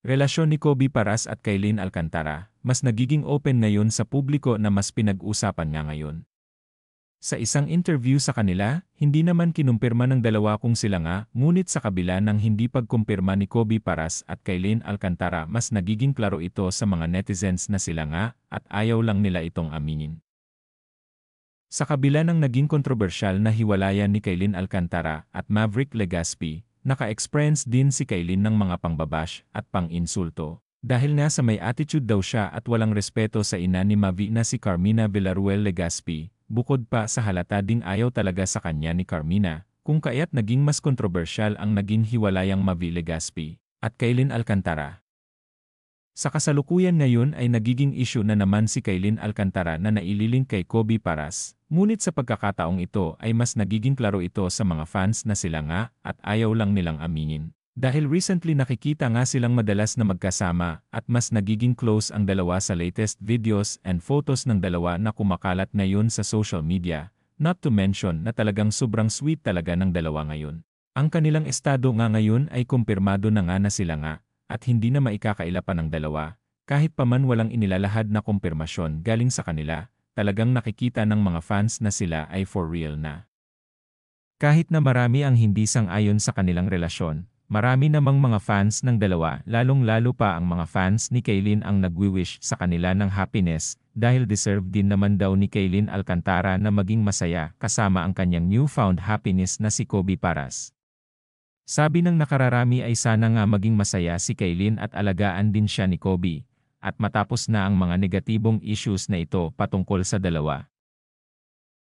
Relasyon ni Kobe Paras at Kailin Alcantara, mas nagiging open ngayon sa publiko na mas pinag-usapan nga ngayon. Sa isang interview sa kanila, hindi naman kinumpirma ng dalawa kung sila nga, ngunit sa kabila ng hindi pagkumpirma ni Kobe Paras at Kailin Alcantara mas nagiging klaro ito sa mga netizens na sila nga, at ayaw lang nila itong aminin. Sa kabila ng naging kontrobersyal na hiwalayan ni Kailin Alcantara at Maverick Legaspi, naka-experience din si Kailin ng mga pangbabash at pang-insulto. Dahil nga sa may attitude daw siya at walang respeto sa ina ni Mavi na si Carmina Villaruel Legaspi, bukod pa sa halata ding ayaw talaga sa kanya ni Carmina, kung kaya't naging mas kontrobersyal ang naging hiwalayang Mavi Legaspi at Kailin Alcantara. Sa kasalukuyan ngayon ay nagiging issue na naman si Kailin Alcantara na naililink kay Kobe Paras, ngunit sa pagkakataong ito ay mas nagiging klaro ito sa mga fans na sila nga at ayaw lang nilang aminin. Dahil recently nakikita nga silang madalas na magkasama at mas nagiging close ang dalawa sa latest videos and photos ng dalawa na kumakalat ngayon sa social media, not to mention na talagang sobrang sweet talaga ng dalawa ngayon. Ang kanilang estado nga ngayon ay kumpirmado na nga na sila nga, at hindi na maikakaila pa ng dalawa, kahit pa man walang inilalahad na kumpirmasyon galing sa kanila, talagang nakikita ng mga fans na sila ay for real na. Kahit na marami ang hindi sang-ayon sa kanilang relasyon, marami namang mga fans ng dalawa, lalong-lalo pa ang mga fans ni Kailin ang nagwi-wish sa kanila ng happiness, dahil deserve din naman daw ni Kailin Alcantara na maging masaya kasama ang kanyang newfound happiness na si Kobe Paras. Sabi ng nakararami ay sana nga maging masaya si Kailin at alagaan din siya ni Kobe, at matapos na ang mga negatibong issues na ito patungkol sa dalawa.